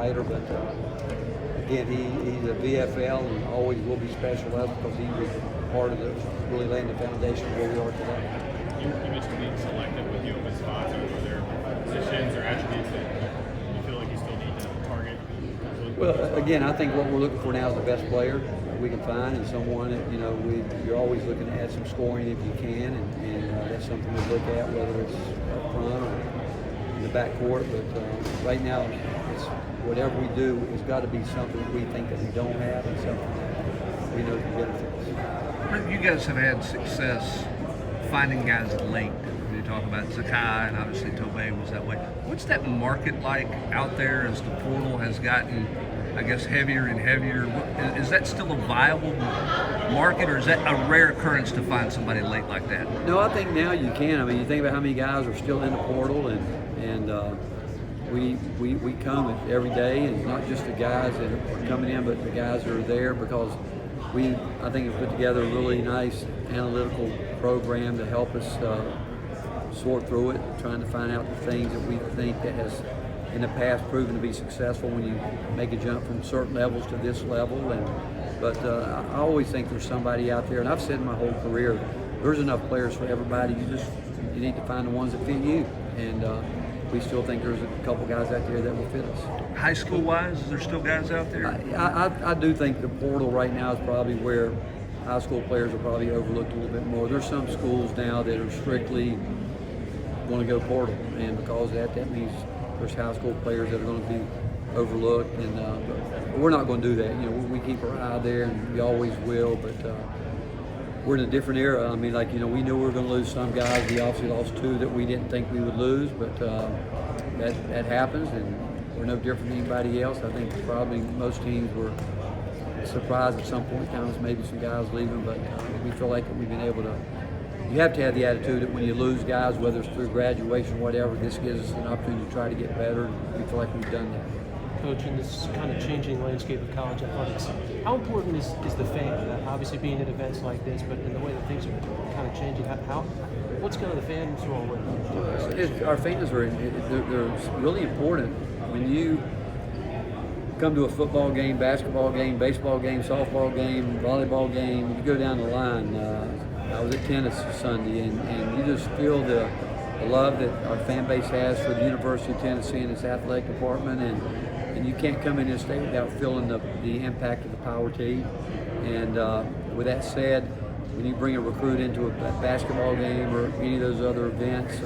fighter, but again, he's a VFL and always will be special to us because he was part of really laying the foundation of where we are today. You mentioned being selective with the open spots. Are there positions or attributes that you feel like you still need to target? Well, again, I think what we're looking for now is the best player we can find, and someone that, you're always looking to add some scoring if you can, and that's something we look at, whether it's up front or in the backcourt. But right now, it's whatever we do, it's got to be something that we think that we don't have and something that we know can benefit us. You guys have had success finding guys late. When you talk about Zakai and obviously Tobey was that way. What's that market like out there as the portal has gotten, I guess, heavier and heavier? Is that still a viable market, or is that a rare occurrence to find somebody late like that? No, I think now you can. I mean, you think about how many guys are still in the portal, and we come every day, and not just the guys that are coming in, but the guys that are there because I think have put together a really nice analytical program to help us sort through it, trying to find out the things that we think that has in the past proven to be successful when you make a jump from certain levels to this level. But I always think there's somebody out there, and I've said my whole career, there's enough players for everybody. You need to find the ones that fit you, and we still think there's a couple guys out there that will fit us. High school wise, is there still guys out there? I do think the portal right now is probably where high school players are probably overlooked a little bit more. There's some schools now that are strictly going to go portal, and because of that means there's high school players that are going to be overlooked, and but we're not going to do that. We keep our eye there, and we always will. But we're in a different era. I mean, we knew we were going to lose some guys. We obviously lost two that we didn't think we would lose, but that happens, and we're no different than anybody else. I think probably most teams were surprised at some point in time, maybe some guys leaving, but we feel like we've been able to. You have to have the attitude that when you lose guys, whether it's through graduation, whatever, this gives us an opportunity to try to get better. We feel like we've done that. Coach, in this kind of changing landscape of college athletics, how important is the fan? Obviously being at events like this, but in the way that things are kind of changing, what's kind of the fans' role in it? Our fans they're really important. When you come to a football game, basketball game, baseball game, softball game, volleyball game, you go down the line. I was at tennis Sunday, and you just feel the love that our fan base has for the University of Tennessee and its athletic department, and you can't come in this state without feeling the impact of the Power T. And with that said, when you bring a recruit into a basketball game or any of those other events,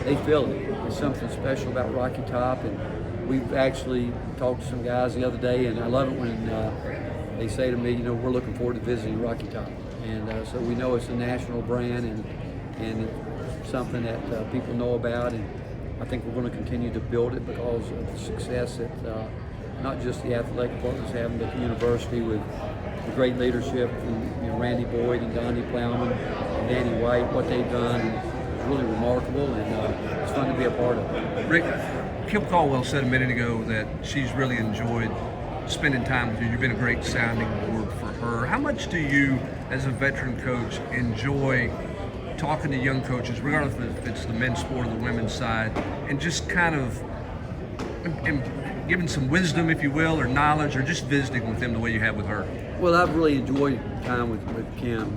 they feel it. There's something special about Rocky Top, and we've actually talked to some guys the other day, and I love it when they say to me, we're looking forward to visiting Rocky Top. And so we know it's a national brand and something that people know about, and I think we're going to continue to build it because of the success that not just the athletic department is having, but the university with the great leadership from Randy Boyd and Donnie Plowman and Danny White. What they've done is really remarkable, and it's fun to be a part of. Rick, Kim Caldwell said a minute ago that she's really enjoyed spending time with you. You've been a great sounding board for her. How much do you, as a veteran coach, enjoy talking to young coaches, regardless if it's the men's sport or the women's side, and just kind of giving some wisdom, if you will, or knowledge, or just visiting with them the way you have with her? Well, I've really enjoyed time with Kim.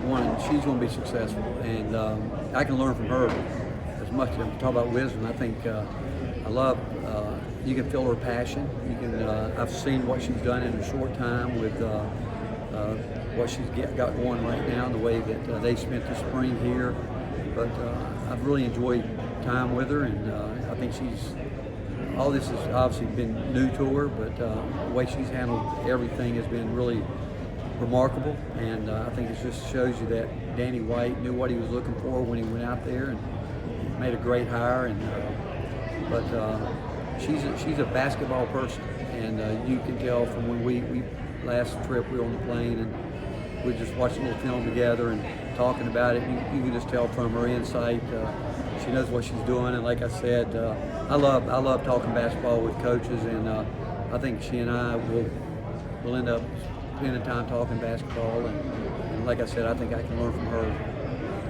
One, she's going to be successful, and I can learn from her as much as I'm talking about wisdom. I think I love. You can feel her passion. You can. I've seen what she's done in a short time with what she's got going right now, the way that they spent the spring here. But I've really enjoyed time with her, and I think all this has obviously been new to her, but the way she's handled everything has been really remarkable. And I think it just shows you that Danny White knew what he was looking for when he went out there and made a great hire. And but she's a basketball person, and you can tell from when we last trip we were on the plane and we just watched a little film together and talking about it. You can just tell from her insight. She knows what she's doing, and like I said, I love talking basketball with coaches, and I think she and I will end up spending time talking basketball. And like I said, I think I can learn from her.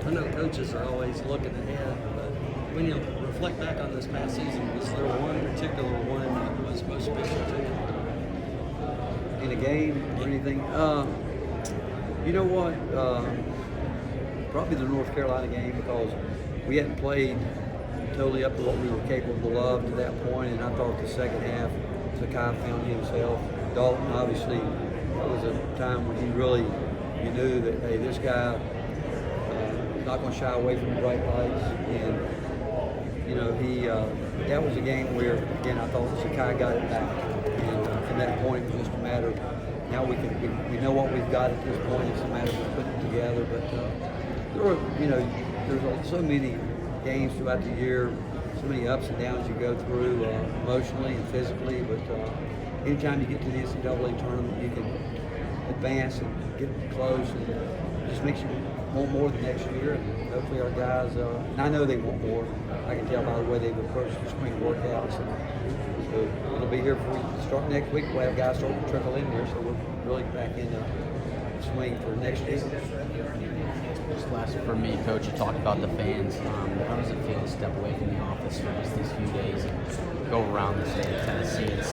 I know coaches are always looking ahead, but when you reflect back on this past season, was there one particular one that was most special to you? In a game or anything. You know what? Probably the North Carolina game, because we hadn't played totally up to what we were capable of to that point, and I thought the second half, Sakai found himself. Dalton, obviously, that was a time when you knew that, hey, this guy is not going to shy away from the bright lights, and that was a game where, again, I thought Sakai got it back, and from that point, it was just a matter of, now we know what we've got at this point. It's a matter of putting it together. But there's so many games throughout the year, so many ups and downs you go through emotionally and physically. But anytime you get to the NCAA tournament, you can advance and get close, and it just makes you want more the next year. And hopefully our guys, and I know they want more. I can tell by the way they've approached the spring workouts. So it'll be here before we start next week. We'll have guys starting to trickle in here, so we're really back in swing for next year. Just last for me, Coach, you talked about the fans. How does it feel to step away from the office for just these few days and go around the state of Tennessee and